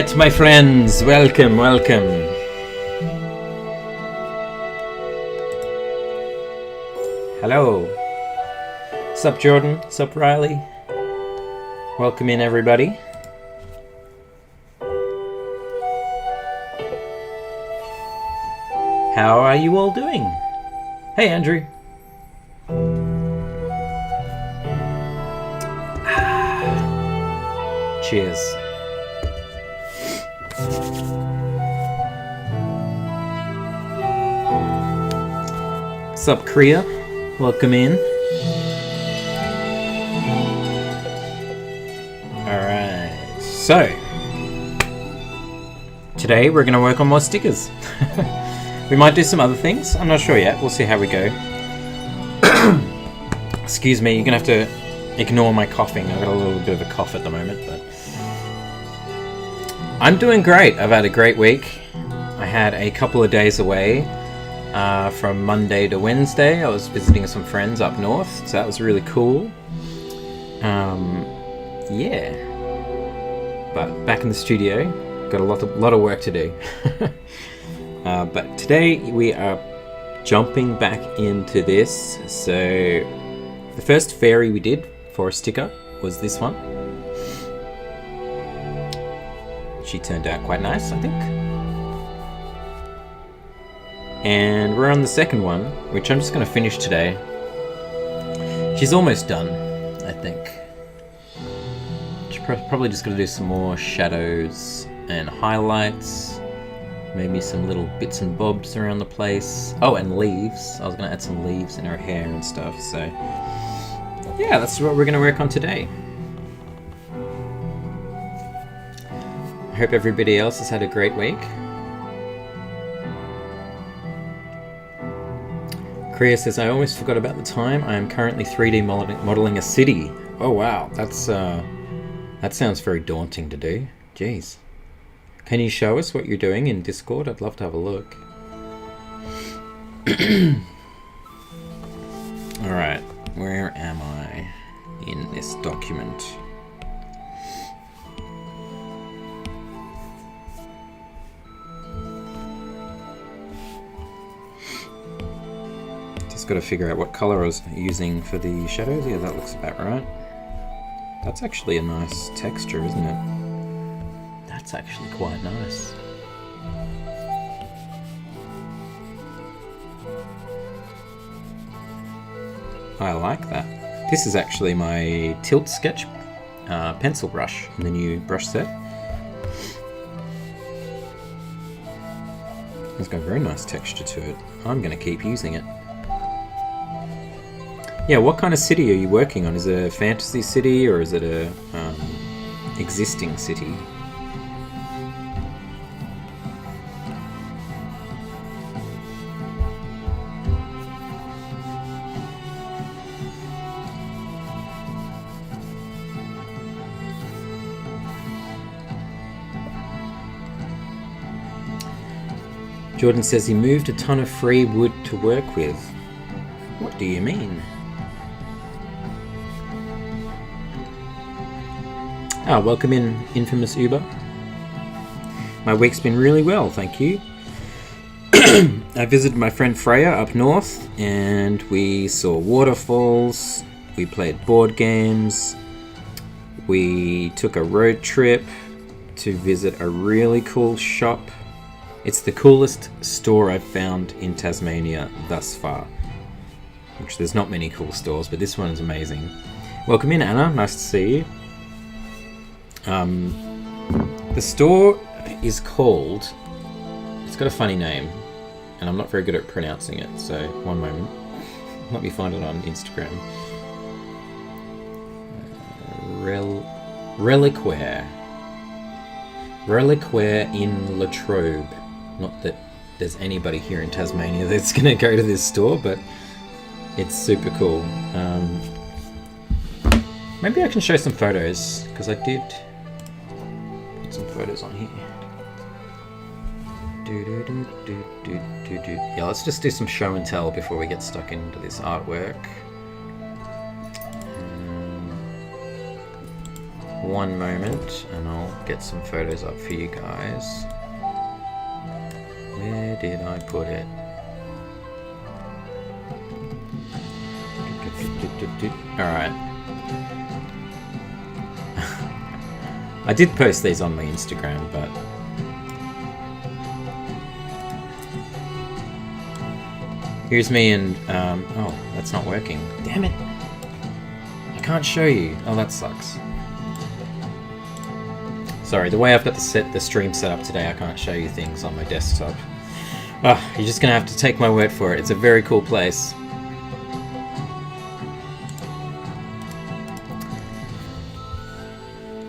Alright, my friends, welcome. Hello. Sup, Jordan? Sup, Riley? Welcome in, everybody. How are you all doing? Hey, Andrew. Cheers. Sup, Kriya? Welcome in. Alright, so today we're going to work on more stickers. We might do some other things, I'm not sure yet, we'll see how we go. Excuse me, you're going to have to ignore my coughing, I've got a little bit of a cough at the moment, but I'm doing great. I've had a great week. I had a couple of days away from Monday to Wednesday. I was visiting some friends up north, so that was really cool. Yeah. But back in the studio, got a lot of work to do. But today we are jumping back into this. So the first fairy we did for a sticker was this one. She turned out quite nice, I think. And we're on the second one, which I'm just going to finish today. She's almost done, I think. She's probably just going to do some more shadows and highlights. Maybe some little bits and bobs around the place. Oh, and leaves. I was going to add some leaves in her hair and stuff. So, yeah, that's what we're going to work on today. I hope everybody else has had a great week. Kriya says, I almost forgot about the time. I am currently 3D modeling a city. Oh wow, that sounds very daunting to do. Jeez. Can you show us what you're doing in Discord? I'd love to have a look. Alright, where am I in this document? Just got to figure out what color I was using for the shadows. Yeah, that looks about right. That's actually a nice texture, isn't it? That's actually quite nice. I like that. This is actually my Tilt Sketch pencil brush in the new brush set. It's got a very nice texture to it. I'm going to keep using it. Yeah, what kind of city are you working on? Is it a fantasy city or is it a existing city? Jordan says he moved a ton of free wood to work with. What do you mean? Ah, welcome in, infamous Uber. My week's been really well, thank you. I visited my friend Freya up north, and we saw waterfalls, we played board games, we took a road trip to visit a really cool shop. It's the coolest store I've found in Tasmania thus far. Which there's not many cool stores, but this one is amazing. Welcome in, Anna, nice to see you. The store is called, it's got a funny name, and I'm not very good at pronouncing it, so one moment. Let me find it on Instagram. Reliquaire. Reliquaire in Latrobe. Not that there's anybody here in Tasmania that's going to go to this store, but it's super cool. Maybe I can show some photos, because I did put some photos on here. Yeah, let's just do some show and tell before we get stuck into this artwork. one moment and I'll get some photos up for you guys. Where did I put it? Alright. I did post these on my Instagram, but here's me and oh, that's not working. Damn it. I can't show you. Oh, that sucks. Sorry, the way I've got the stream set up today, I can't show you things on my desktop. Ah, you're just gonna have to take my word for it. It's a very cool place.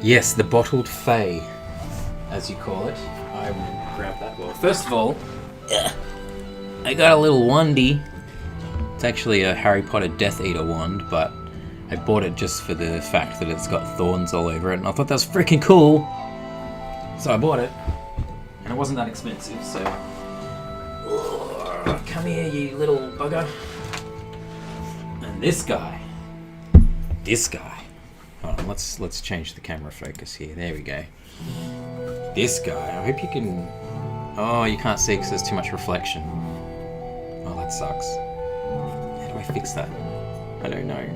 Yes, the bottled Fae, as you call it. I will grab that. Well, first of all, I got a little wandy. It's actually a Harry Potter Death Eater wand, but I bought it just for the fact that it's got thorns all over it, and I thought that was freaking cool. So I bought it, and it wasn't that expensive, so... Come here, you little bugger. And this guy. Hold on, let's change the camera focus here. There we go. This guy, I hope you can... Oh, you can't see because there's too much reflection. Oh, that sucks. How do I fix that? I don't know.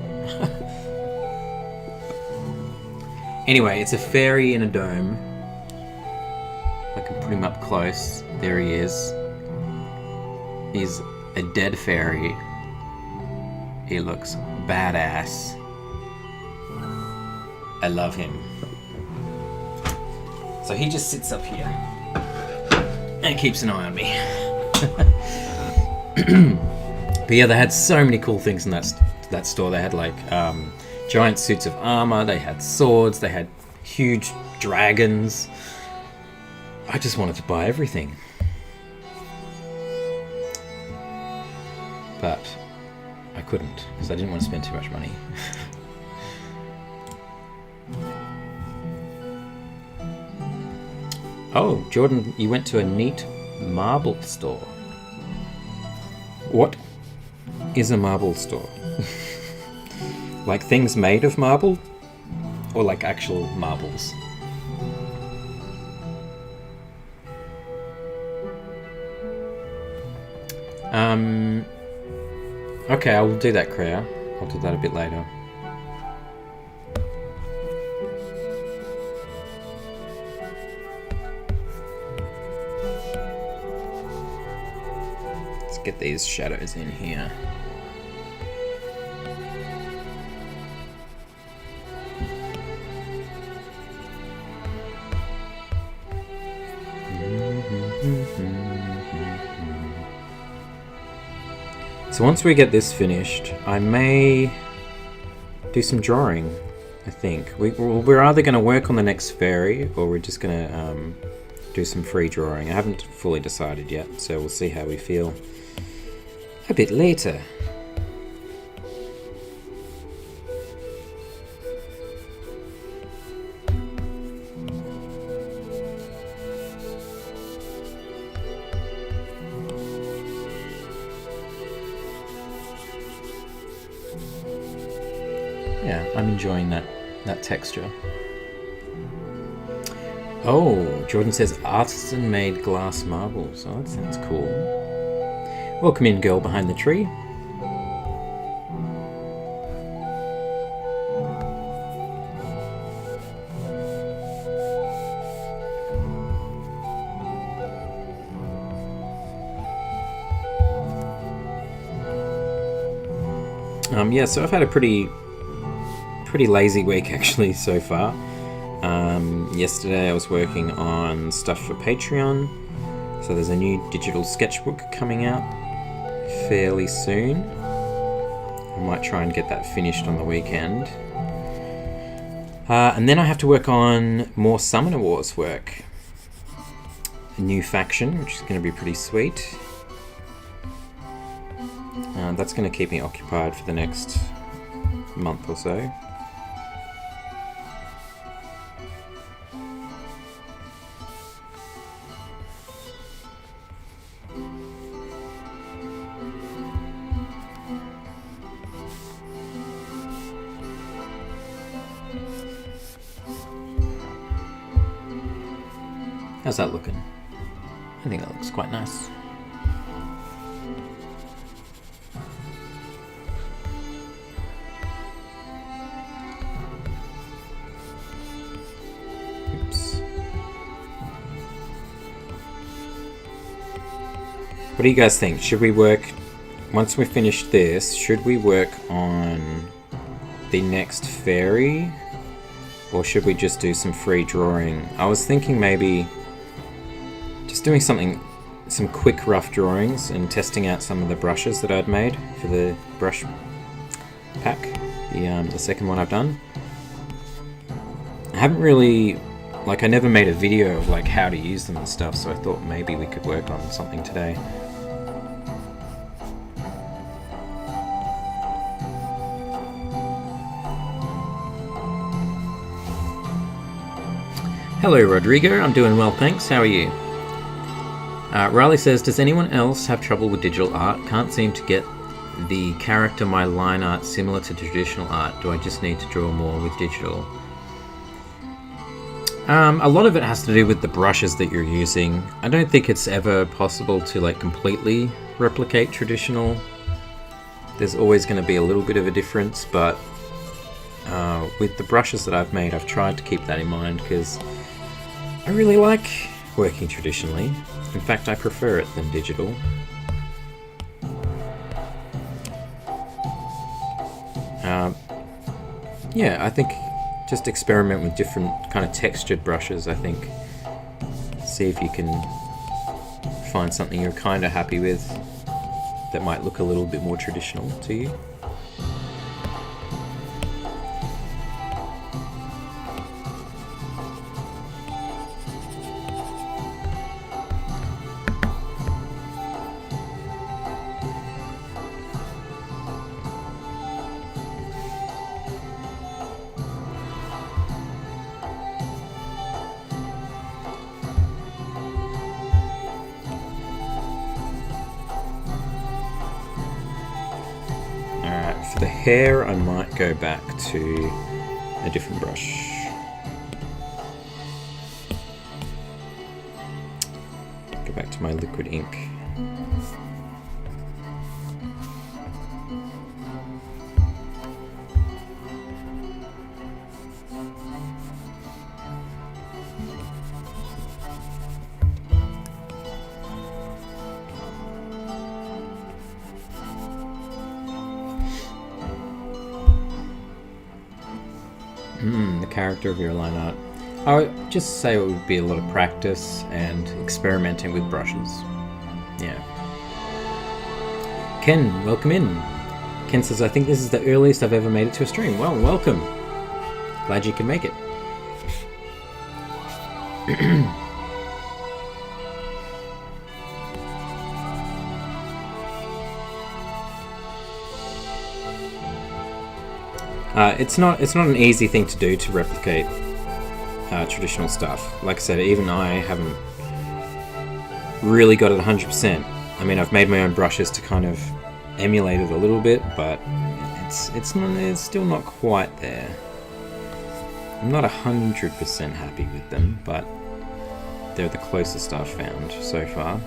Anyway, it's a fairy in a dome. I can put him up close. There he is. He's a dead fairy. He looks badass. I love him. So he just sits up here and keeps an eye on me. But yeah, they had so many cool things in that store. They had like giant suits of armor, they had swords, they had huge dragons. I just wanted to buy everything. But I couldn't because I didn't want to spend too much money. Oh, Jordan, you went to a neat marble store. What is a marble store? Like things made of marble? Or like actual marbles? Okay, I will do that, Kreia. I'll do that a bit later. Let's get these shadows in here. So once we get this finished, I may do some drawing, I think. We're either going to work on the next fairy, or we're just going to do some free drawing. I haven't fully decided yet, so we'll see how we feel a bit later. Yeah, I'm enjoying that texture. Oh, Jordan says artisan-made glass marbles. Oh, that sounds cool. Welcome in, girl behind the tree. Yeah, so I've had a pretty lazy week actually so far. Yesterday I was working on stuff for Patreon, so there's a new digital sketchbook coming out fairly soon. I might try and get that finished on the weekend. And then I have to work on more Summoner Wars work. A new faction, which is going to be pretty sweet. That's going to keep me occupied for the next month or so. How's that looking? I think that looks quite nice. Oops. What do you guys think? Should we work, once we finish this, should we work on the next Faerie? Or should we just do some free drawing? I was thinking maybe just doing some quick rough drawings and testing out some of the brushes that I'd made for the brush pack, the second one I've done. I haven't really, I never made a video of how to use them and stuff, so I thought maybe we could work on something today. Hello Rodrigo, I'm doing well thanks, how are you? Riley says, does anyone else have trouble with digital art? Can't seem to get the character my line art similar to traditional art. Do I just need to draw more with digital? A lot of it has to do with the brushes that you're using. I don't think it's ever possible to completely replicate traditional. There's always going to be a little bit of a difference, but with the brushes that I've made, I've tried to keep that in mind because I really like working traditionally. In fact, I prefer it than digital. Yeah, I think just experiment with different kind of textured brushes, I think. See if you can find something you're kind of happy with that might look a little bit more traditional to you. For the hair, I might go back to a different brush. Go back to my liquid ink. The character of your line art. I would just say it would be a lot of practice and experimenting with brushes. Yeah. Ken, welcome in. Ken says, I think this is the earliest I've ever made it to a stream. Well, welcome. Glad you can make it. It's not an easy thing to do to replicate traditional stuff. Like I said, even I haven't really got it 100%. I mean, I've made my own brushes to kind of emulate it a little bit, but it's still not quite there. I'm not 100% happy with them, but they're the closest I've found so far.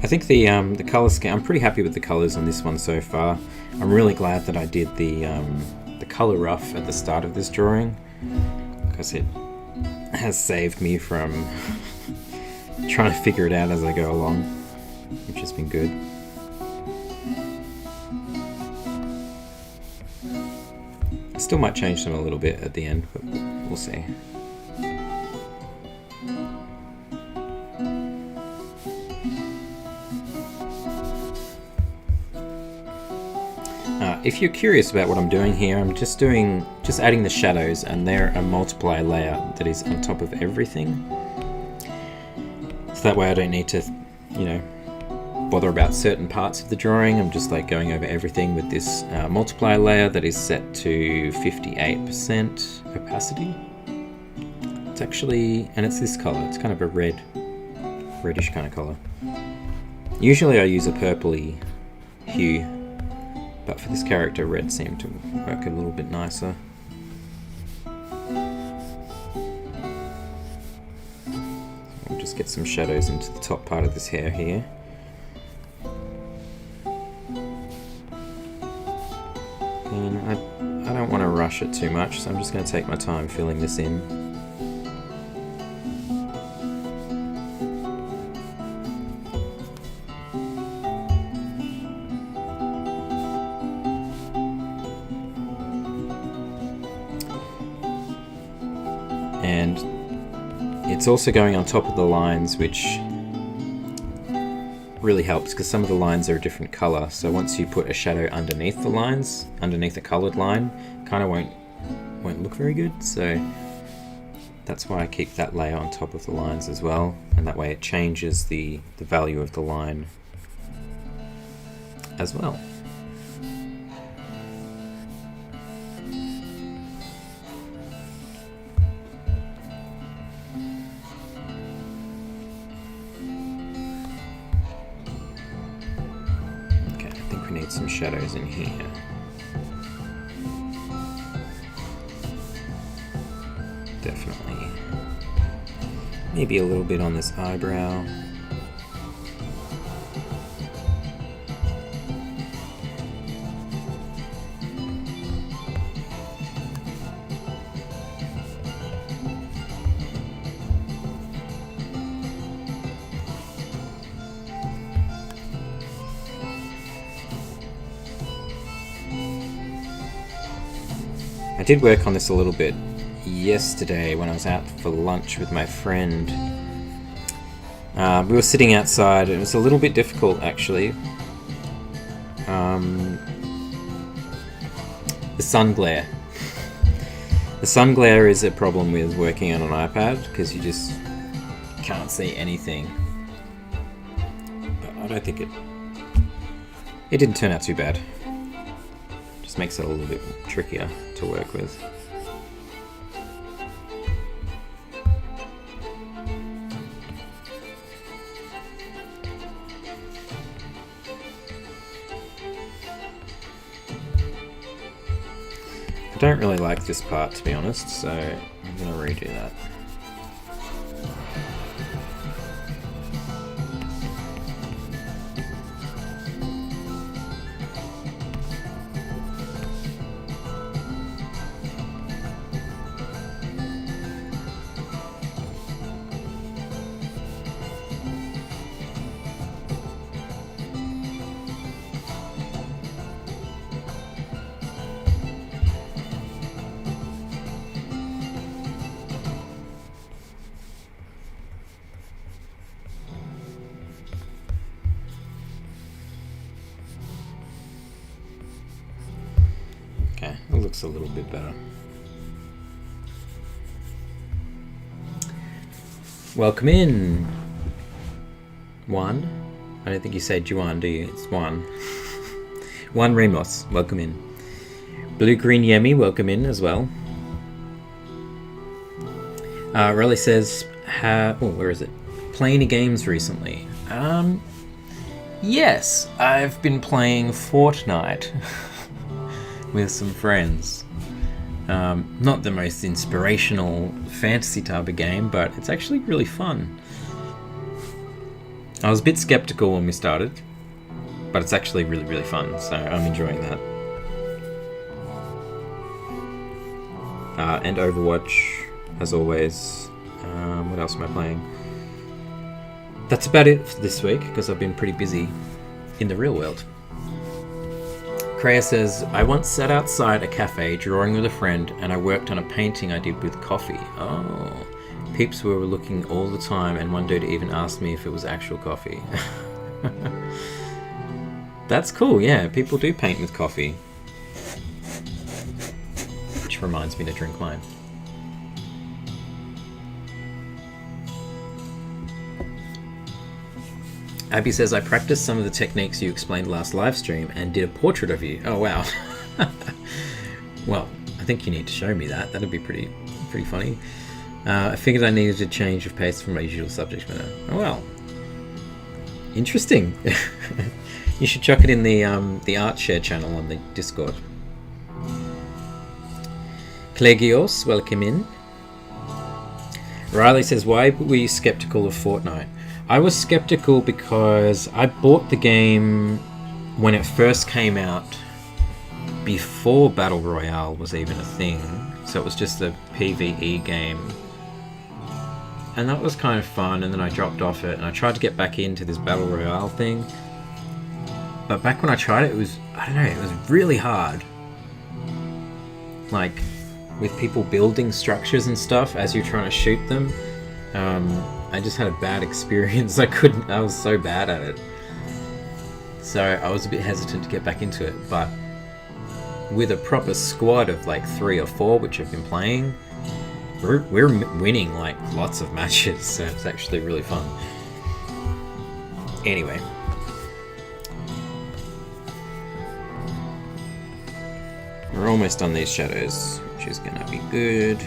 think the color scheme, I'm pretty happy with the colors on this one so far. I'm really glad that I did the color rough at the start of this drawing, because it has saved me from trying to figure it out as I go along, which has been good. I still might change them a little bit at the end, but we'll see. If you're curious about what I'm doing here, I'm just adding the shadows, and they're a multiply layer that is on top of everything. So that way I don't need to, bother about certain parts of the drawing. I'm just like going over everything with this multiply layer that is set to 58% opacity. It's actually, and it's this color. It's kind of a reddish kind of color. Usually I use a purpley hue, but for this character, red seemed to work a little bit nicer. We'll just get some shadows into the top part of this hair here. And I don't want to rush it too much, so I'm just going to take my time filling this in. And it's also going on top of the lines, which really helps because some of the lines are a different color. So once you put a shadow underneath the lines, underneath a colored line, kind of won't look very good. So that's why I keep that layer on top of the lines as well, and that way it changes the value of the line as well. Some shadows in here. Definitely. Maybe a little bit on this eyebrow. I did work on this a little bit yesterday when I was out for lunch with my friend. We were sitting outside and it was a little bit difficult actually. The sun glare. The sun glare is a problem with working on an iPad because you just can't see anything. But I don't think it didn't turn out too bad. Just makes it a little bit trickier to work with. I don't really like this part, to be honest, so I'm going to redo that. Okay, it looks a little bit better. Welcome in, Juan. I don't think you say Juan, do you? It's Juan. Juan Ramos, welcome in. Blue Green Yemi, welcome in as well. Relly says, where is it? Playing any games recently? Yes, I've been playing Fortnite. With some friends. Not the most inspirational fantasy type of game, but it's actually really fun. I was a bit skeptical when we started, but it's actually really, really fun, so I'm enjoying that. And Overwatch, as always. What else am I playing? That's about it for this week, because I've been pretty busy in the real world. Kreia says, I once sat outside a cafe drawing with a friend, and I worked on a painting I did with coffee. Oh, peeps were looking all the time, and one dude even asked me if it was actual coffee. That's cool, yeah, people do paint with coffee. Which reminds me to drink mine. Abby says, I practiced some of the techniques you explained last live stream and did a portrait of you. Oh, wow. Well, I think you need to show me that. That'd be pretty funny. I figured I needed a change of pace from my usual subject matter. Oh, well. Interesting. You should chuck it in the ArtShare channel on the Discord. Clegios, welcome in. Riley says, why were you skeptical of Fortnite? I was skeptical because I bought the game when it first came out, before Battle Royale was even a thing. So it was just a PvE game. And that was kind of fun, and then I dropped off it, and I tried to get back into this Battle Royale thing. But back when I tried it, it was really hard. Like, with people building structures and stuff as you're trying to shoot them. I just had a bad experience. I was so bad at it. So I was a bit hesitant to get back into it, but with a proper squad of like 3 or 4, which I've been playing, we're winning like lots of matches, so it's actually really fun. Anyway. We're almost done these shadows, which is gonna be good.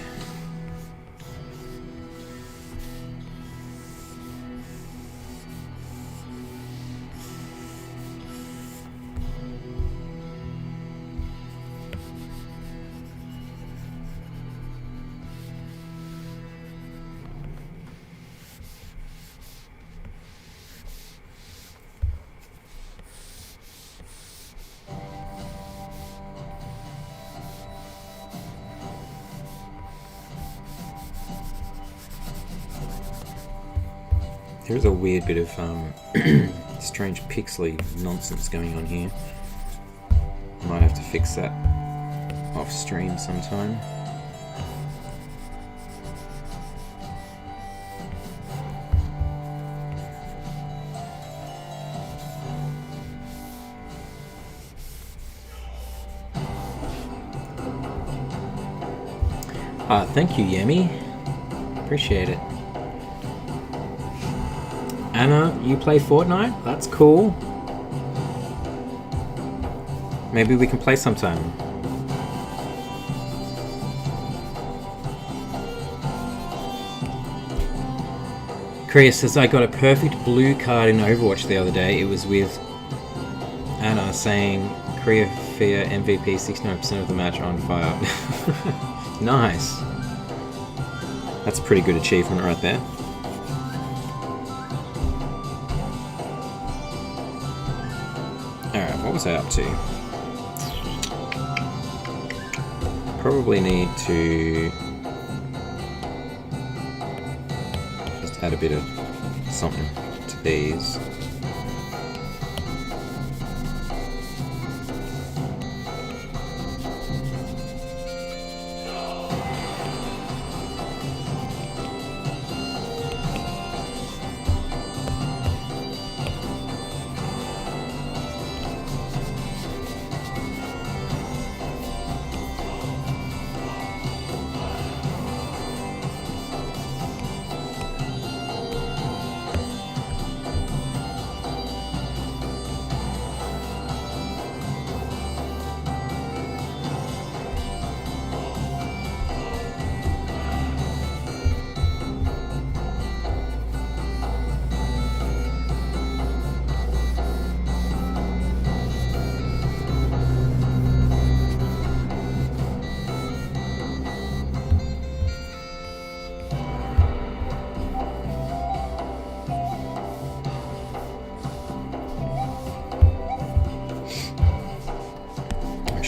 There's a weird bit of strange pixely nonsense going on here. Might have to fix that off stream sometime. Thank you, Yemi. Appreciate it. Anna, you play Fortnite? That's cool. Maybe we can play sometime. Kreia says, I got a perfect blue card in Overwatch the other day. It was with Anna saying, Kreia Fear MVP 69% of the match on fire. Nice. That's a pretty good achievement right there. Alright, what was I up to? Probably need to just add a bit of something to these.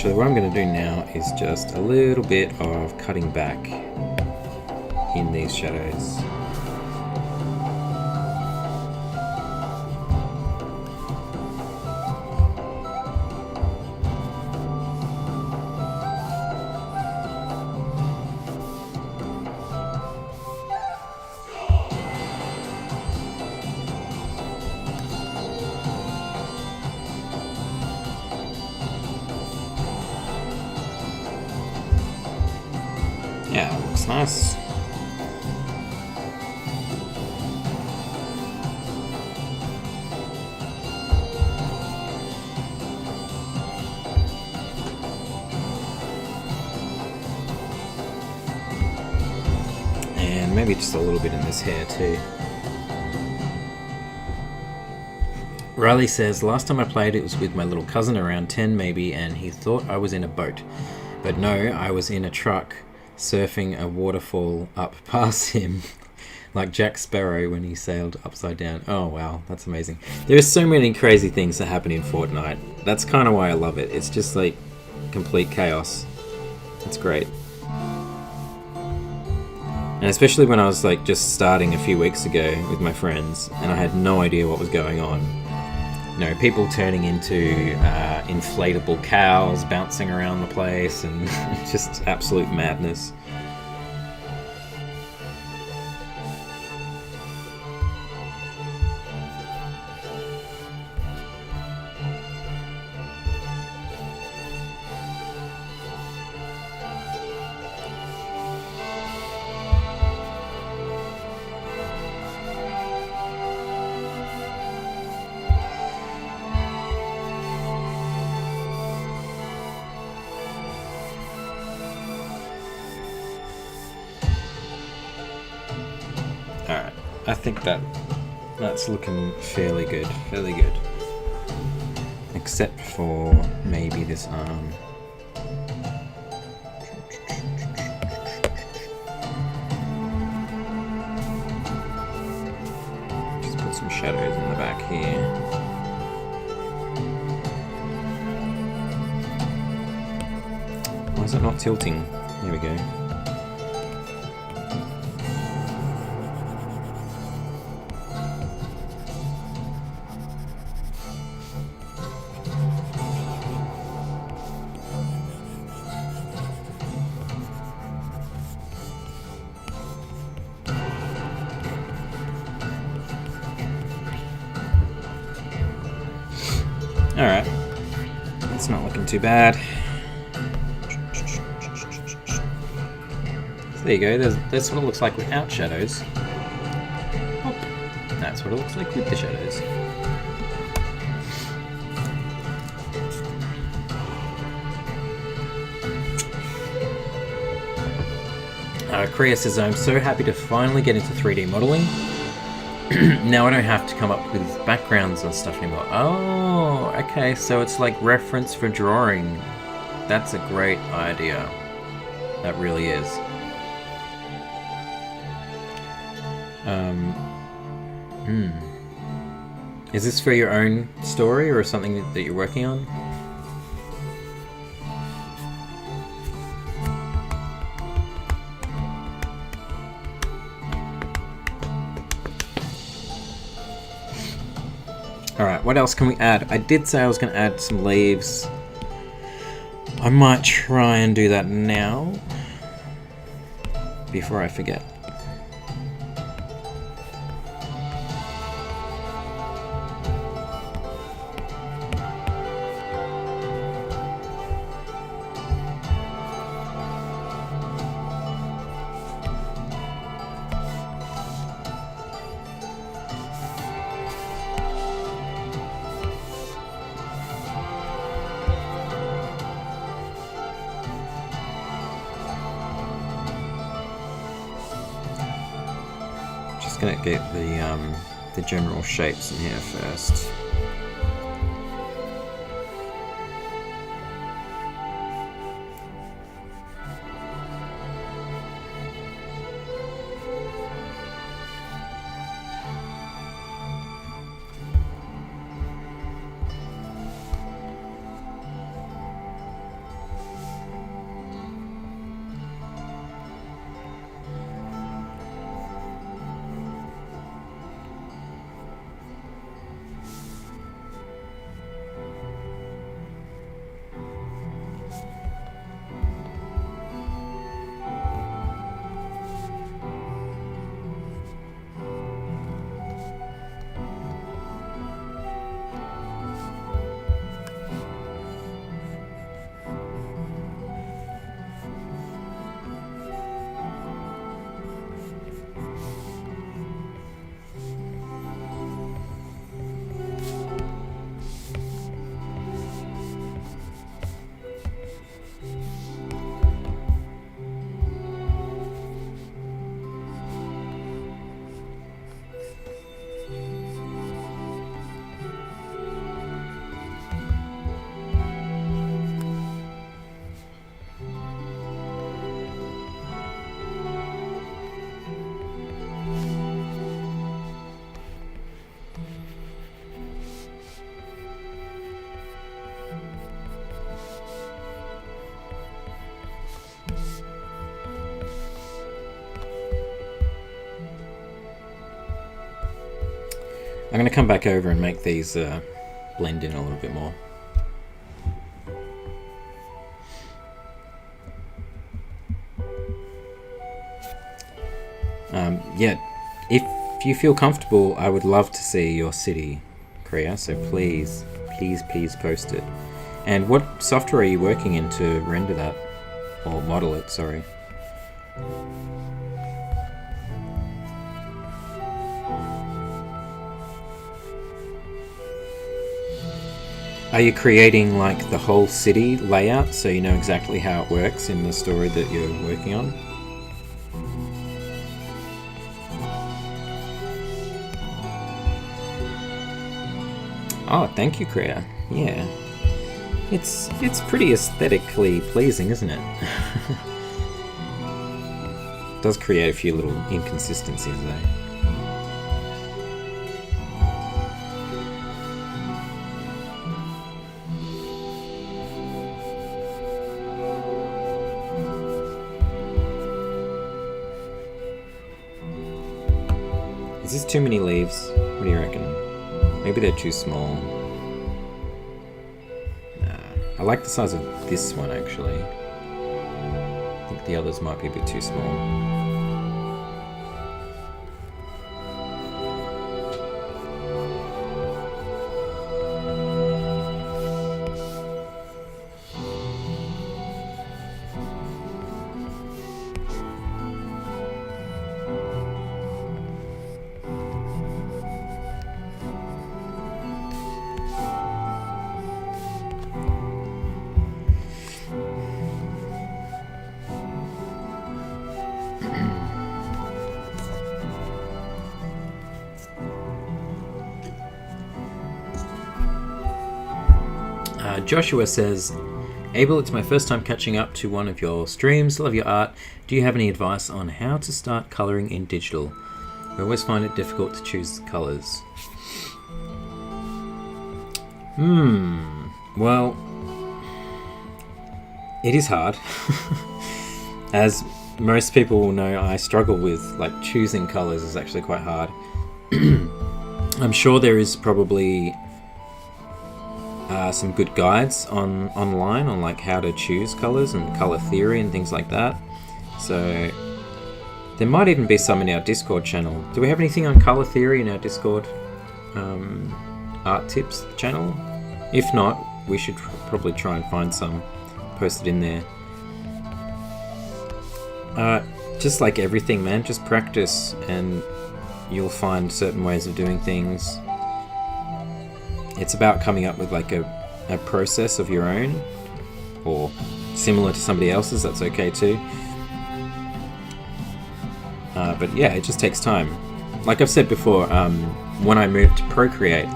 Actually, what I'm going to do now is just a little bit of cutting back in these shadows. Yeah, looks nice. And maybe just a little bit in this hair too. Riley says, last time I played it was with my little cousin around 10 maybe, and he thought I was in a boat. But no, I was in a truck surfing a waterfall up past him. Like Jack Sparrow when he sailed upside down. Oh wow, that's amazing. There's so many crazy things that happen in Fortnite. That's kind of why I love it. It's just like complete chaos. It's great. And especially when I was like just starting a few weeks ago with my friends and I had no idea what was going on. You know, people turning into inflatable cows, bouncing around the place, and just absolute madness. Alright, I think that's looking fairly good, except for maybe this arm. Just put some shadows in the back here. Why is it not tilting? There we go. Alright, it's not looking too bad. So there you go, that's what it looks like without shadows. Oh, that's what it looks like with the shadows. Kriya says, I'm so happy to finally get into 3D modeling. Now I don't have to come up with backgrounds and stuff anymore. Oh, okay, so it's like reference for drawing. That's a great idea. That really is. Is this for your own story or something that you're working on? Alright, what else can we add? I did say I was going to add some leaves. I might try and do that now before I forget. Gonna get the general shapes in here first. I'm going to come back over and make these blend in a little bit more. Yeah, if you feel comfortable, I would love to see your city, Kriya, so please post it. And what software are you working in to render that? Or model it, sorry. Are you creating like the whole city layout so you know exactly how it works in the story that you're working on? Oh, thank you, Kriya. Yeah. It's pretty aesthetically pleasing, isn't it? It does create a few little inconsistencies though. Is this too many leaves? What do you reckon? Maybe they're too small. Nah. I like the size of this one actually. I think the others might be a bit too small. Joshua says, Abel, it's my first time catching up to one of your streams. Love your art. Do you have any advice on how to start colouring in digital? I always find it difficult to choose colours. Well, it is hard. As most people will know, I struggle with like choosing colours is actually quite hard. I'm sure there is probably some good guides online on like how to choose colors and color theory and things like that. So there might even be some in our Discord channel. Do we have anything on color theory in our Discord art tips channel? If not, we should probably try and find some posted in there. Just like everything, man, just practice and you'll find certain ways of doing things. It's about coming up with like a process of your own, or similar to somebody else's, that's okay too. But yeah, it just takes time. Like I've said before, when I moved to Procreate,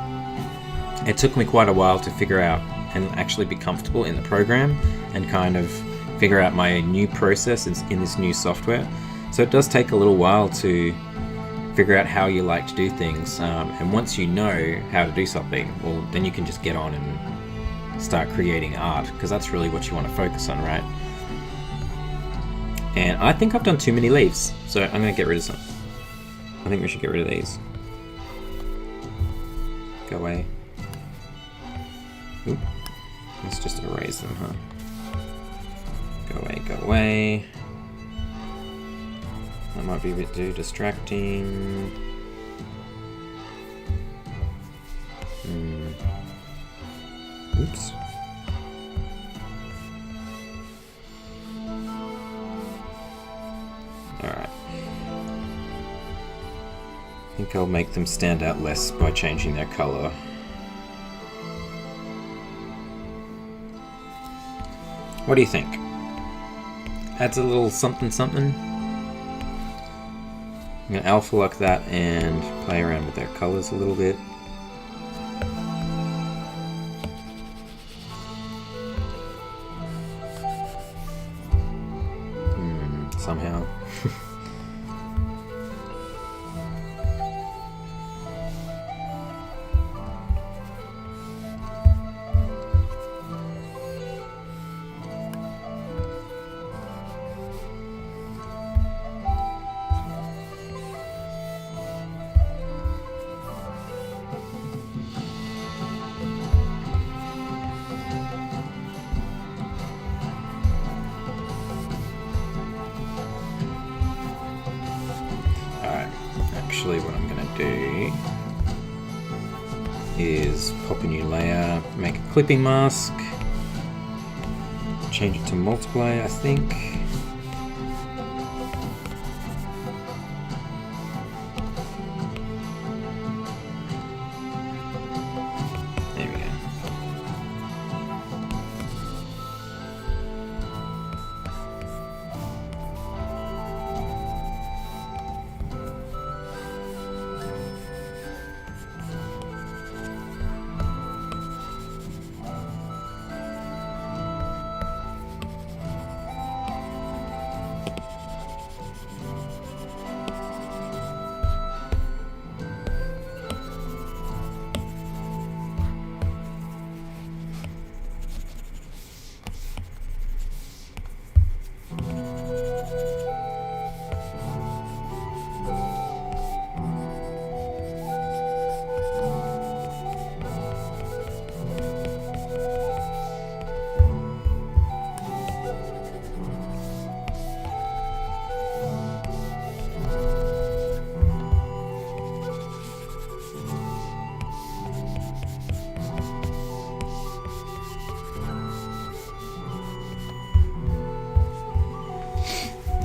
it took me quite a while to figure out and actually be comfortable in the program and kind of figure out my new process in this new software. So it does take a little while to figure out how you like to do things, and once you know how to do something, well, then you can just get on and start creating art, because that's really what you want to focus on, right? And I think I've done too many leaves, so I'm going to get rid of some. I think we should get rid of these. Go away. Oop. Let's just erase them, huh? Go away, go away. That might be a bit too distracting. Oops. Alright. I think I'll make them stand out less by changing their colour. What do you think? Adds a little something something? I'm going to alpha lock that and play around with their colours a little bit. Somehow. actually what I'm going to do is pop a new layer, make a clipping mask, change it to multiply, I think. There we go.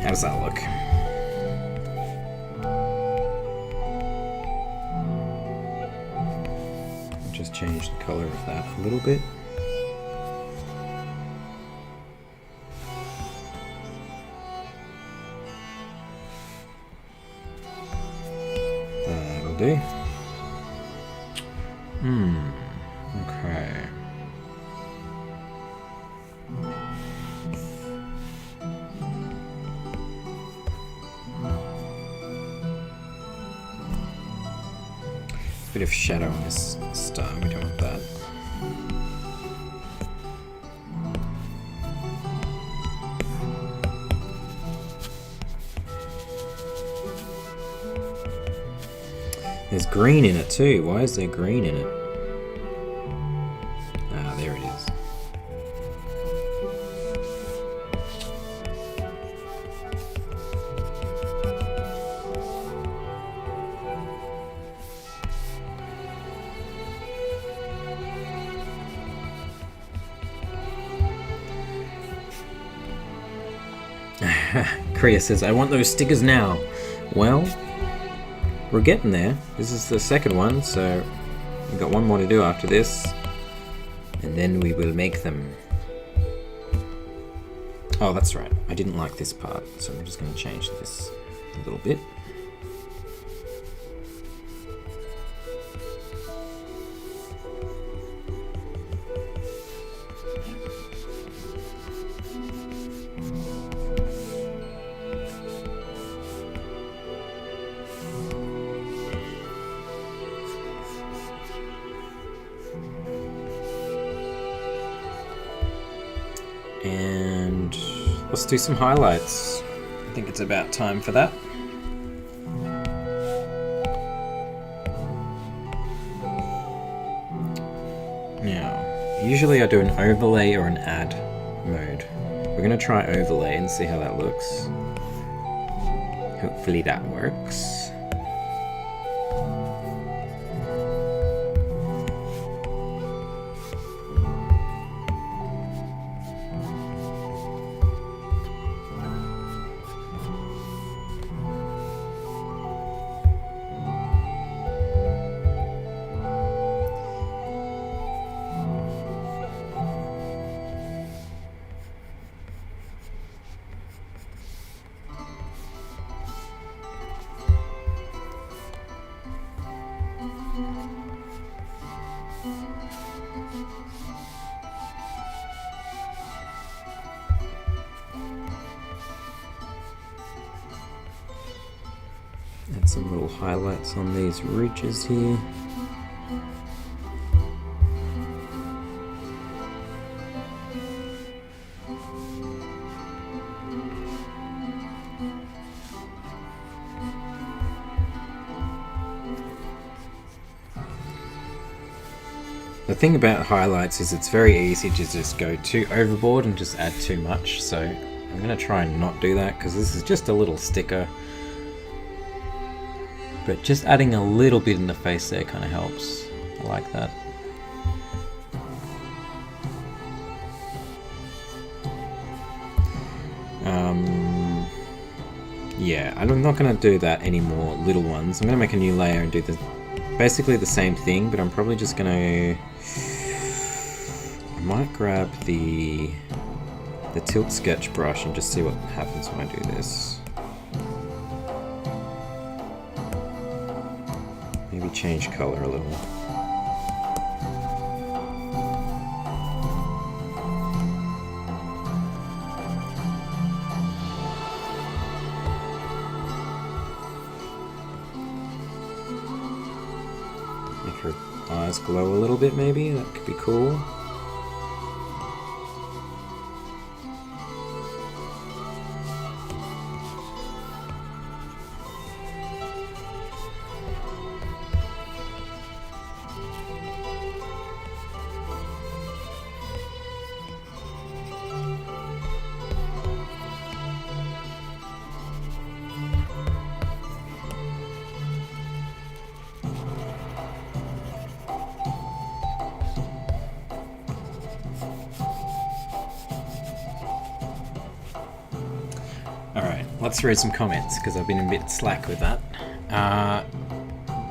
How does that look? Just change the color of that a little bit. That'll do. Okay. Bit of shadow on this star, we don't want that. There's green in it too. Why is there green in it? Ah, there it is. Kriya says, I want those stickers now. Well, we're getting there. This is the second one, so we've got one more to do after this. And then we will make them. Oh, that's right. I didn't like this part, so I'm just going to change this a little bit. And let's do some highlights. I think it's about time for that. Now, usually I do an overlay or an add mode. We're going to try overlay and see how that looks. Hopefully that works. Add some little highlights on these ridges here. The thing about highlights is it's very easy to just go too overboard and just add too much, so I'm going to try and not do that because this is just a little sticker. But just adding a little bit in the face there kind of helps. I like that. Yeah, I'm not going to do that anymore, little ones. I'm going to make a new layer and do basically the same thing, but I'm probably just going to... I might grab the tilt sketch brush and just see what happens when I do this. Maybe change color a little. Make her eyes glow a little bit, maybe. That could be cool. Alright, let's read some comments because I've been a bit slack with that.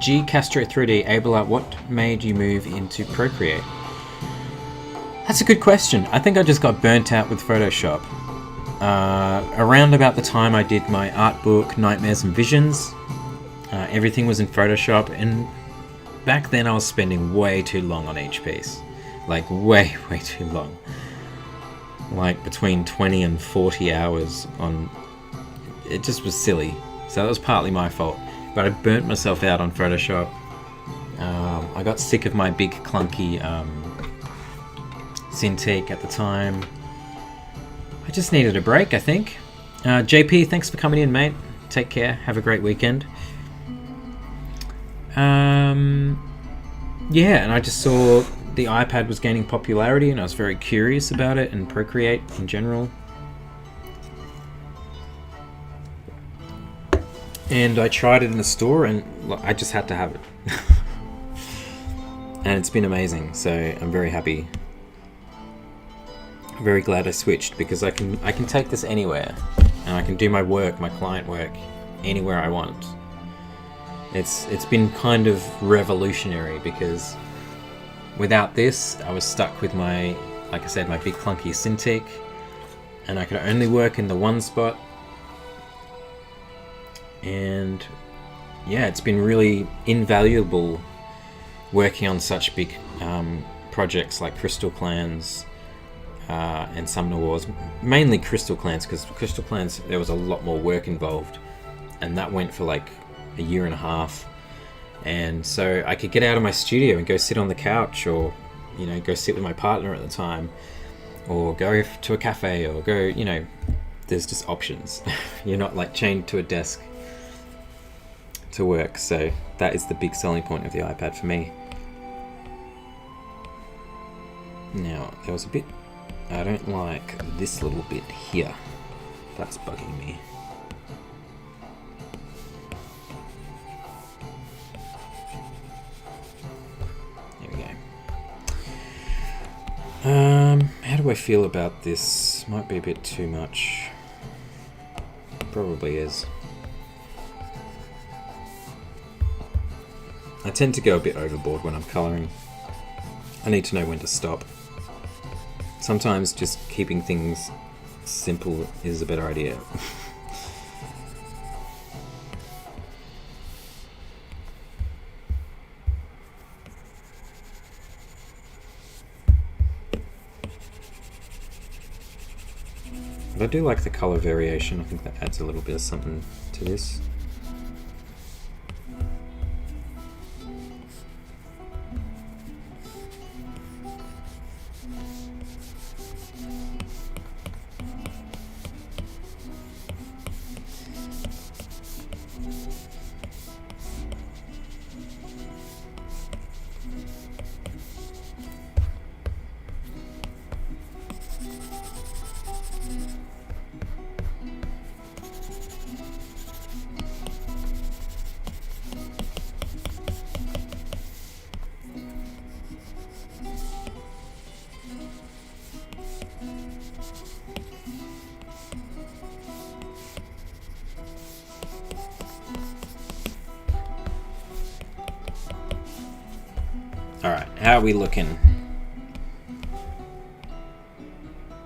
G Castro 3D Abelard, what made you move into Procreate? That's a good question. I think I just got burnt out with Photoshop. Around about the time I did my art book, Nightmares and Visions, everything was in Photoshop, and back then I was spending way too long on each piece. Like way too long. Like between 20 and 40 hours on... It just was silly. So that was partly my fault. But I burnt myself out on Photoshop. I got sick of my big clunky Cintiq at the time. I just needed a break, I think. JP, thanks for coming in, mate. Take care. Have a great weekend. Yeah, and I just saw the iPad was gaining popularity and I was very curious about it and Procreate in general. And I tried it in the store and I just had to have it. And it's been amazing, so I'm very happy. I'm very glad I switched because I can take this anywhere and I can do my work, my client work, anywhere I want. It's been kind of revolutionary because without this I was stuck with my, like I said, my big clunky Cintiq, and I could only work in the one spot. And yeah, it's been really invaluable working on such big projects like Crystal Clans and Summoner Wars. Mainly Crystal Clans, because Crystal Clans there was a lot more work involved, and that went for like a year and a half. And so I could get out of my studio and go sit on the couch, or you know, go sit with my partner at the time, or go to a cafe, or go, you know, there's just options. You're not like chained to a desk to work. So that is the big selling point of the iPad for me. Now there was a bit I don't like, this little bit here, that's bugging me. There we go. How do I feel about this? Might be a bit too much. Probably is. I tend to go a bit overboard when I'm colouring. I need to know when to stop. Sometimes just keeping things simple is a better idea. But I do like the colour variation. I think that adds a little bit of something to this. Alright, how are we looking?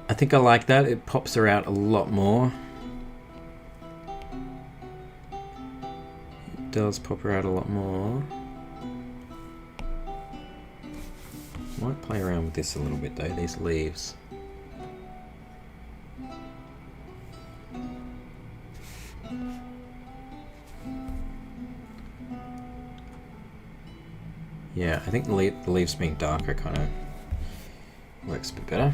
I think I like that. It pops her out a lot more. It does pop her out a lot more. Might play around with this a little bit though, these leaves. Yeah, I think the leaves being darker kind of works a bit better.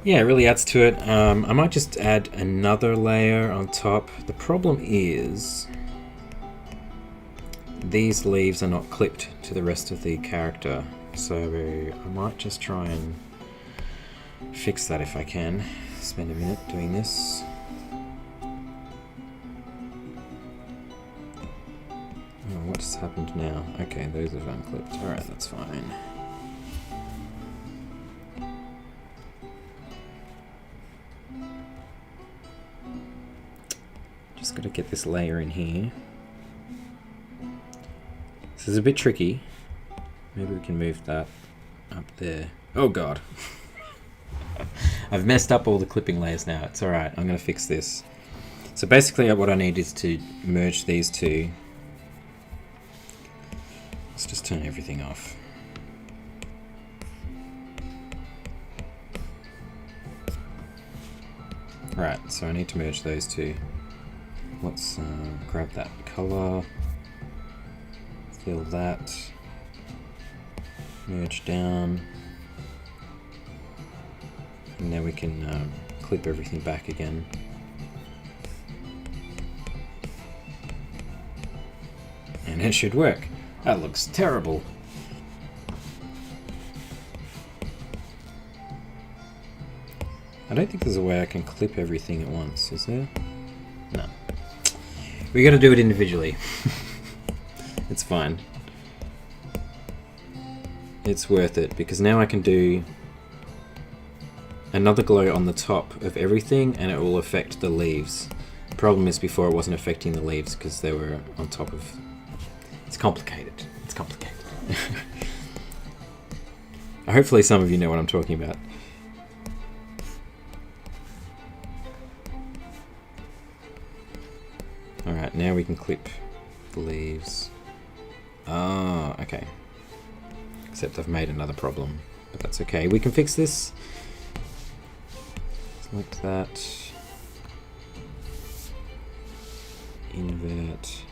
Yeah, it really adds to it. I might just add another layer on top. The problem is these leaves are not clipped to the rest of the character, so I might just try and fix that if I can. Spend a minute doing this. Oh, what's happened now? Okay, those are unclipped. Alright, that's fine. Just gotta get this layer in here. This is a bit tricky. Maybe we can move that up there. Oh god. I've messed up all the clipping layers now. It's alright, I'm gonna fix this. So basically what I need is to merge these two. Let's just turn everything off. Right, so I need to merge those two. Let's grab that color, fill that, merge down, and now we can clip everything back again. And it should work. That looks terrible. I don't think there's a way I can clip everything at once, is there? No. We gotta do it individually. It's fine. It's worth it, because now I can do another glow on the top of everything and it will affect the leaves. The problem is before it wasn't affecting the leaves because they were on top of... It's complicated. It's complicated. Hopefully some of you know what I'm talking about. Alright, now we can clip the leaves. Ah, okay. Except I've made another problem, but that's okay. We can fix this. Select that. Invert.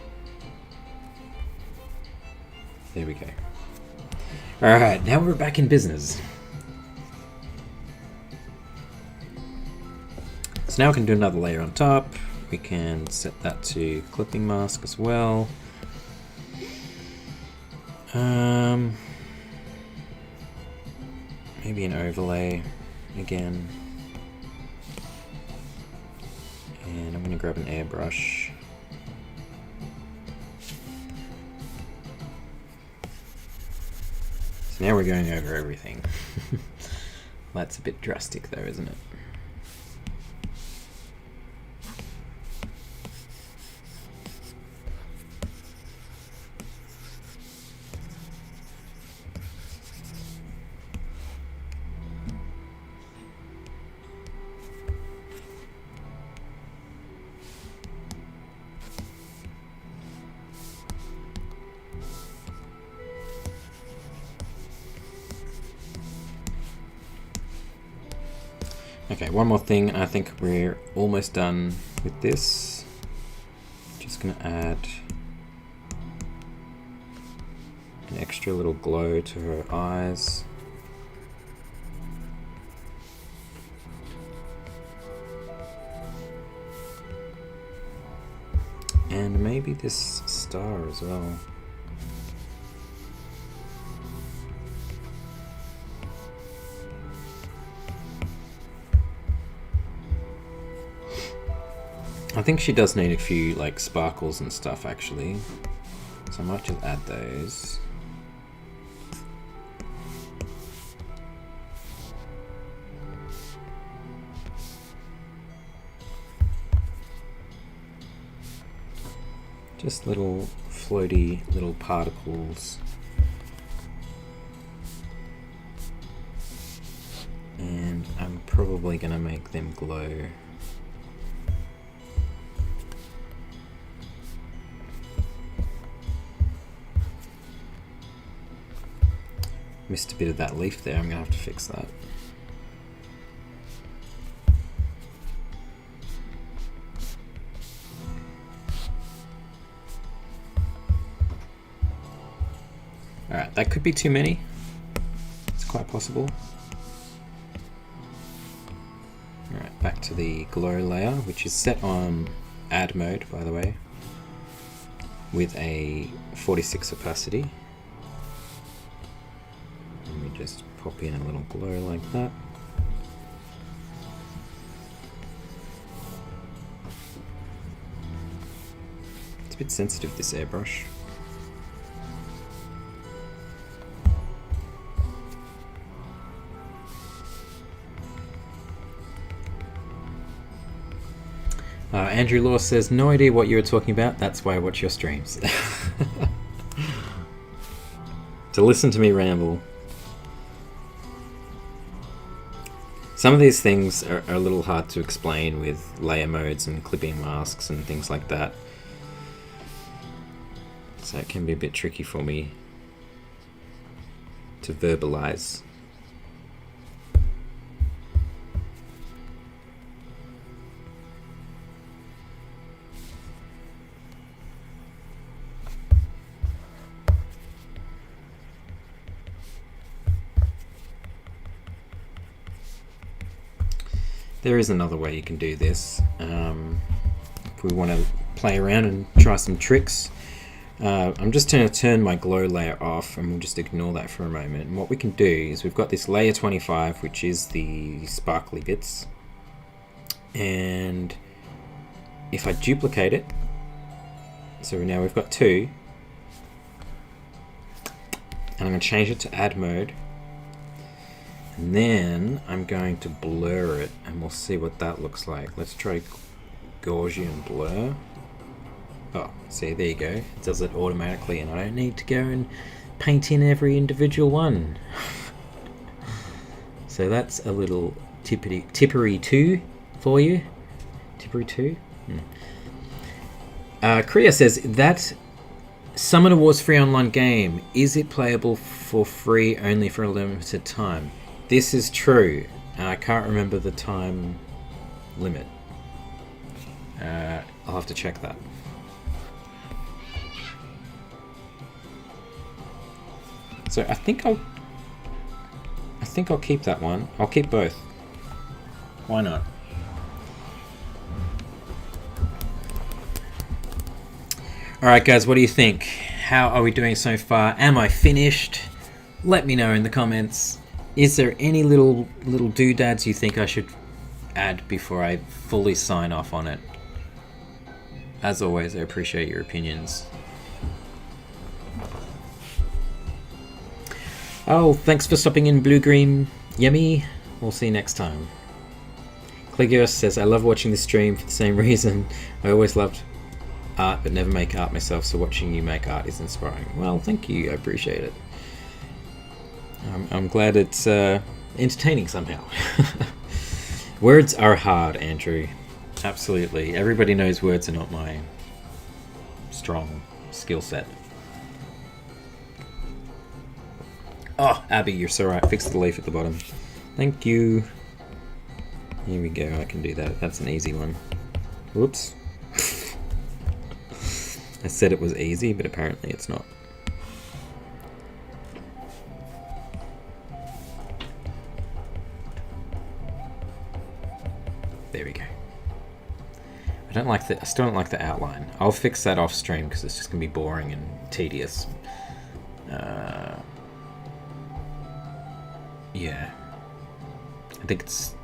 There we go. Alright, now we're back in business. So now I can do another layer on top. We can set that to clipping mask as well. Maybe an overlay again. And I'm going to grab an airbrush. So now we're going over everything. That's a bit drastic though, isn't it? Okay, one more thing, and I think we're almost done with this. Just gonna add an extra little glow to her eyes. And maybe this star as well. I think she does need a few like sparkles and stuff actually, so I might just add those. Just little floaty little particles. And I'm probably going to make them glow. Missed a bit of that leaf there, I'm going to have to fix that. Alright, that could be too many. It's quite possible. Alright, back to the glow layer, which is set on add mode, by the way, with a 46 opacity. And we just pop in a little glow like that. It's a bit sensitive, this airbrush. Andrew Law says, no idea what you were talking about, that's why I watch your streams. To listen to me ramble. Some of these things are a little hard to explain with layer modes and clipping masks and things like that. So it can be a bit tricky for me to verbalize. There is another way you can do this. If we want to play around and try some tricks. I'm just going to turn my glow layer off and we'll just ignore that for a moment. And what we can do is we've got this layer 25, which is the sparkly bits. And if I duplicate it, so now we've got two, and I'm going to change it to add mode. And then I'm going to blur it and we'll see what that looks like. Let's try Gaussian blur. Oh, see, there you go. It does it automatically and I don't need to go and paint in every individual one. So that's a little tippery 2 for you. Tippery 2? Kriya says, that Summoner Wars free online game, is it playable for free only for a limited time? This is true, and I can't remember the time limit. I'll have to check that. So I think I'll keep that one. I'll keep both. Why not? Alright guys, what do you think? How are we doing so far? Am I finished? Let me know in the comments. Is there any little doodads you think I should add before I fully sign off on it? As always, I appreciate your opinions. Oh, thanks for stopping in, Blue Green Yummy. We'll see you next time. Clegos says, I love watching this stream for the same reason. I always loved art but never make art myself, so watching you make art is inspiring. Well, thank you, I appreciate it. I'm glad it's entertaining somehow. Words are hard, Andrew. Absolutely. Everybody knows words are not my strong skill set. Oh, Abby, you're so right. Fix the leaf at the bottom. Thank you. Here we go. I can do that. That's an easy one. Whoops. I said it was easy, but apparently it's not. There we go. I still don't like the outline. I'll fix that off stream because it's just gonna be boring and tedious. Yeah. I think it's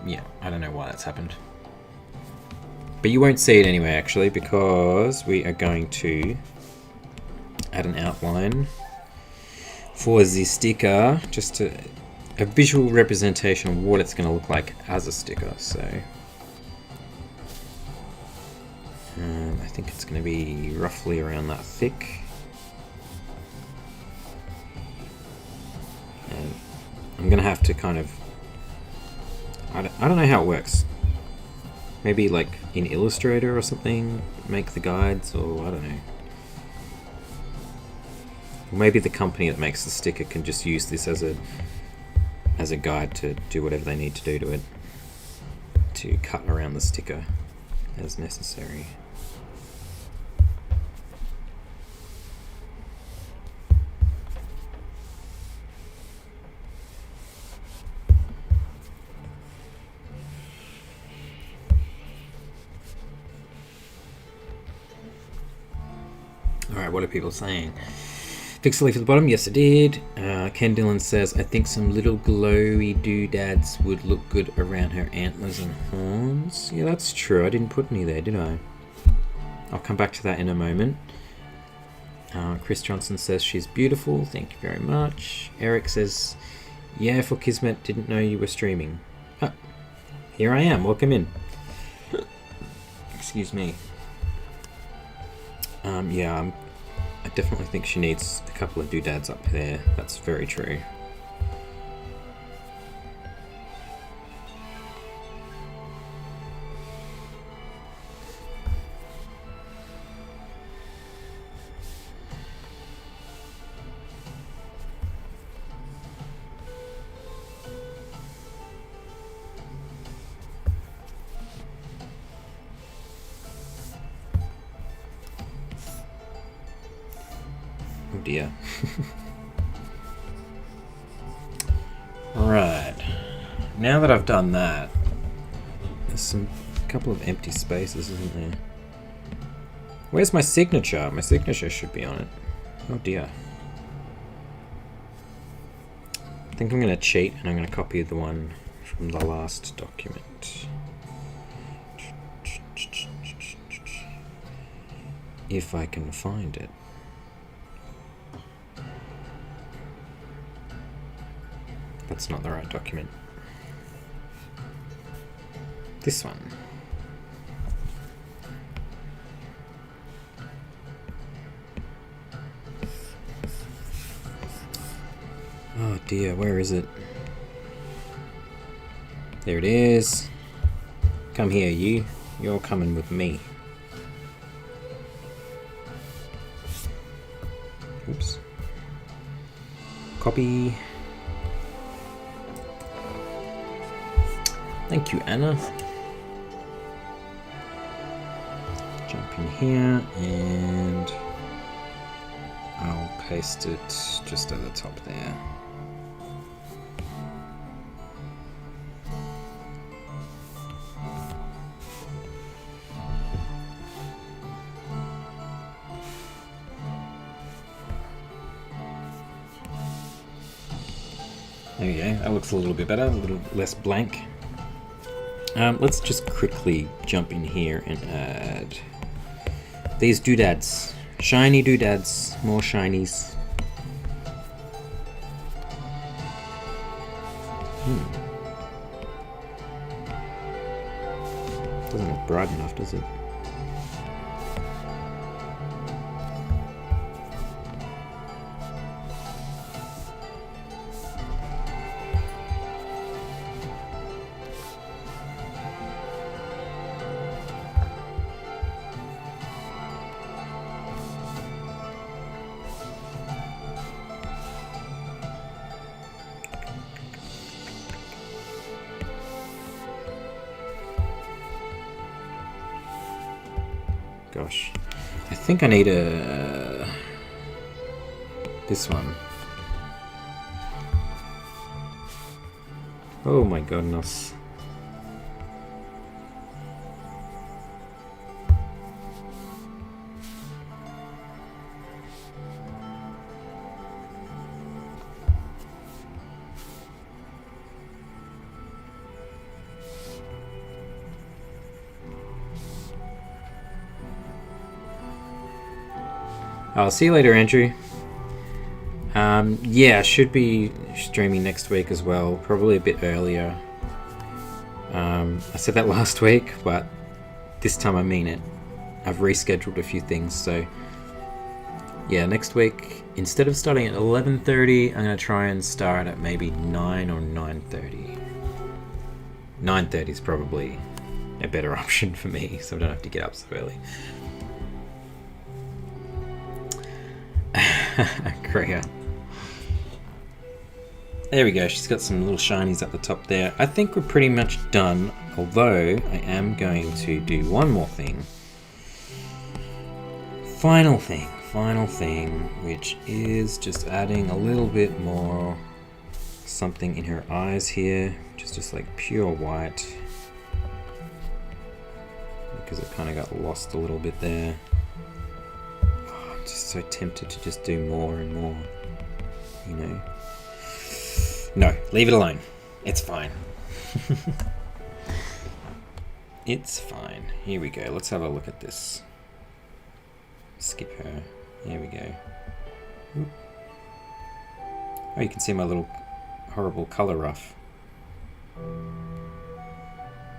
yeah, I don't know why that's happened. But you won't see it anyway actually, because we are going to add an outline for the sticker, just a visual representation of what it's going to look like as a sticker. So I think it's going to be roughly around that thick. And I'm going to have to kind of... I don't know how it works. Maybe like in Illustrator or something, make the guides, or I don't know. Or maybe the company that makes the sticker can just use this as a guide to do whatever they need to do to it, to cut around the sticker as necessary. Alright, what are people saying? Fix the leaf at the bottom? Yes, I did. Ken Dillon says, I think some little glowy doodads would look good around her antlers and horns. Yeah, that's true. I didn't put any there, did I? I'll come back to that in a moment. Chris Johnson says she's beautiful. Thank you very much. Eric says, yeah, for Kismet, didn't know you were streaming. Ah, here I am. Welcome in. Excuse me. Yeah, I definitely think she needs a couple of doodads up there. That's very true. Oh dear. Right. Now that I've done that, there's a couple of empty spaces, isn't there? Where's my signature? My signature should be on it. Oh dear. I think I'm going to cheat and I'm going to copy the one from the last document. If I can find it. That's not the right document. This one. Oh dear, where is it? There it is. Come here, you. You're coming with me. Oops. Copy. Thank you, Anna. Jump in here and I'll paste it just at the top there. There we go, that looks a little bit better, a little less blank. Let's just quickly jump in here and add these doodads. Shiny doodads, more shinies. Doesn't look bright enough, does it? Gosh, I think I need this one. Oh my goodness. I'll see you later, Andrew. Yeah, should be streaming next week as well, probably a bit earlier. I said that last week, but this time I mean it. I've rescheduled a few things, so yeah, next week, instead of starting at 11:30, I'm going to try and start at maybe 9 or 9:30. 9:30 is probably a better option for me, so I don't have to get up so early. Great. There we go, she's got some little shinies at the top there. I think we're pretty much done, although I am going to do one more thing. Final thing, which is just adding a little bit more something in her eyes here, which is just like pure white, because it kind of got lost a little bit there. Oh, I'm just so tempted to just do more and more, you know. No, leave it alone. It's fine. It's fine. Here we go. Let's have a look at this. Skip her. Here we go. Oop. Oh, you can see my little horrible color ruff.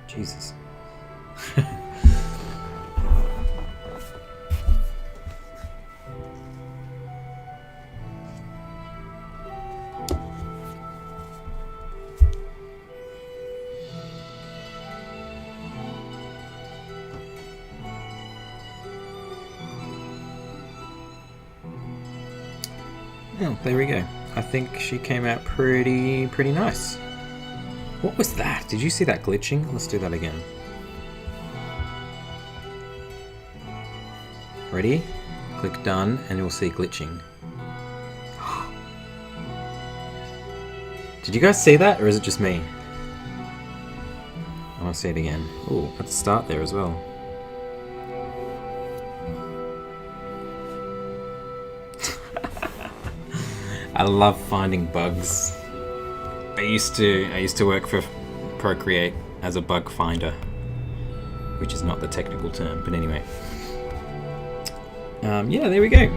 Jesus. Oh, there we go. I think she came out pretty nice. What was that? Did you see that glitching? Let's do that again. Ready? Click done and you'll see glitching. Did you guys see that, or is it just me? I want to see it again. Oh, at the start there as well. I love finding bugs. I used to work for Procreate as a bug finder, which is not the technical term, but anyway. Yeah, there we go.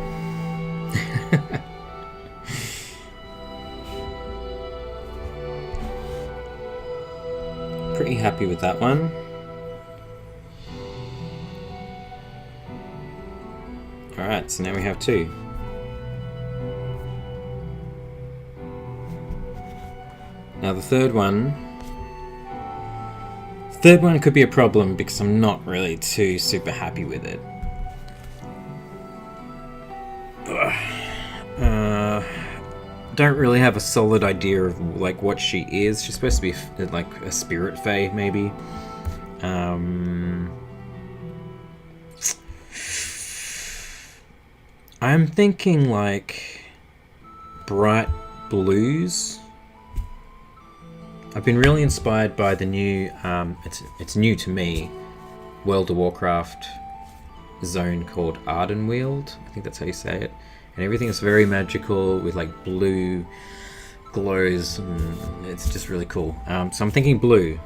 Pretty happy with that one. Alright, so now we have two. Now the third one could be a problem because I'm not really too super happy with it. Don't really have a solid idea of like what she is. She's supposed to be like a spirit fae, maybe. I'm thinking like bright blues. I've been really inspired by the new, it's new to me, World of Warcraft zone called Ardenweald. I think that's how you say it. And everything is very magical with like blue glows, and it's just really cool. So I'm thinking blue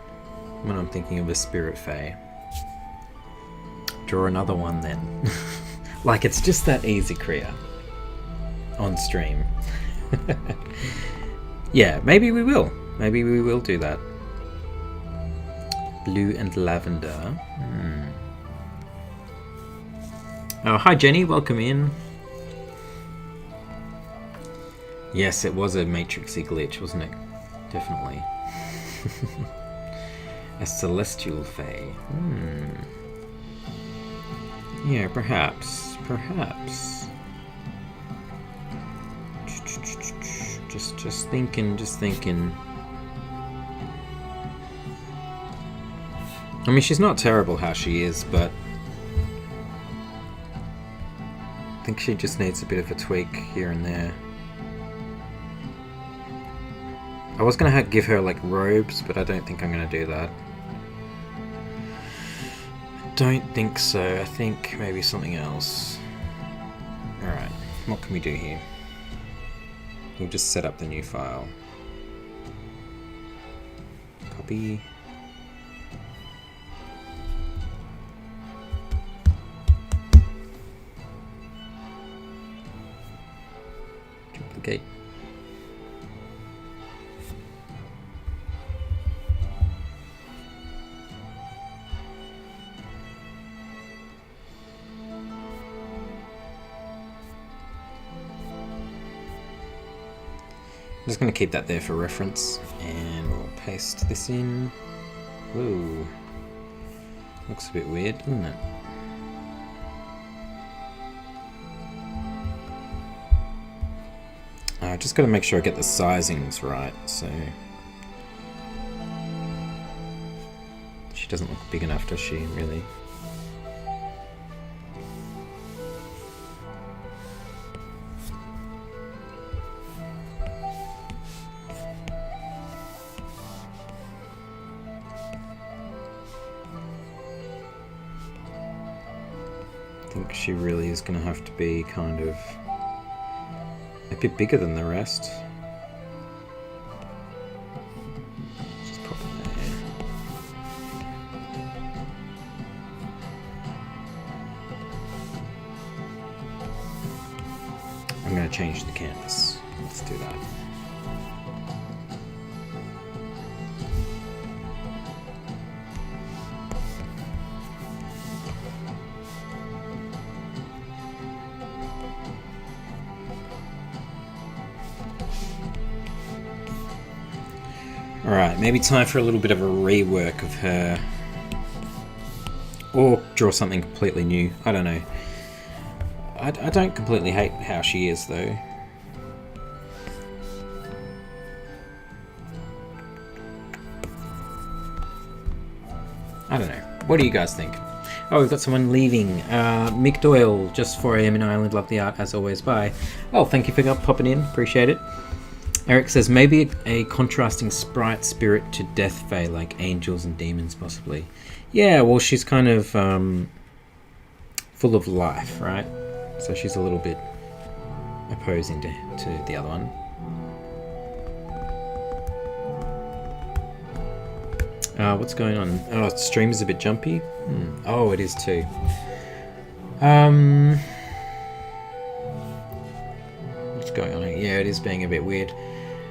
when I'm thinking of a spirit fae. Draw another one then. Like it's just that easy, Kriya. On stream. Yeah, maybe we will. Maybe we will do that. Blue and lavender. Oh, hi Jenny, welcome in. Yes, it was a matrixy glitch, wasn't it? Definitely. A celestial fae. Yeah, perhaps. Just thinking. I mean, she's not terrible how she is, but I think she just needs a bit of a tweak here and there. I was going to give her like robes, but I don't think I'm going to do that. I don't think so. I think maybe something else. Alright, what can we do here? We'll just set up the new file. Copy. Duplicate. I'm just going to keep that there for reference, and we'll paste this in. Ooh, looks a bit weird, doesn't it? I just got to make sure I get the sizings right, so she doesn't look big enough, does she, really? I think she really is going to have to be kind of a bit bigger than the rest. Just pop it there. I'm going to change the canvas. Let's do that. Alright, maybe time for a little bit of a rework of her. Or draw something completely new. I don't know. I don't completely hate how she is, though. I don't know. What do you guys think? Oh, we've got someone leaving. Mick Doyle, just 4 AM in Ireland. Love the art, as always. Bye. Oh, thank you for popping in. Appreciate it. Eric says, maybe a contrasting sprite spirit to Death Fae, like angels and demons, possibly. Yeah, well, she's kind of full of life, right? So she's a little bit opposing to the other one. What's going on? Oh, stream is a bit jumpy. Oh, it is too. What's going on here? Yeah, it is being a bit weird.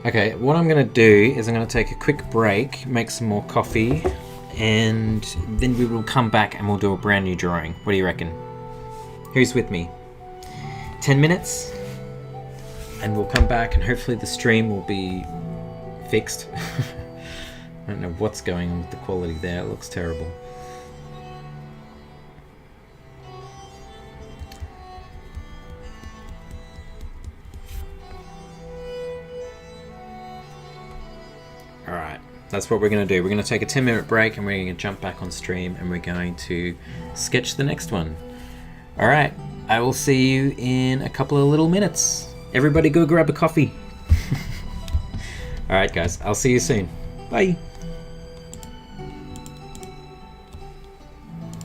Okay, what I'm going to do is I'm going to take a quick break, make some more coffee, and then we will come back and we'll do a brand new drawing. What do you reckon? Who's with me? 10 minutes, and we'll come back and hopefully the stream will be fixed. I don't know what's going on with the quality there. It looks terrible. Alright, that's what we're going to do. We're going to take a 10-minute break and we're going to jump back on stream and we're going to sketch the next one. Alright, I will see you in a couple of little minutes. Everybody go grab a coffee. Alright guys, I'll see you soon. Bye.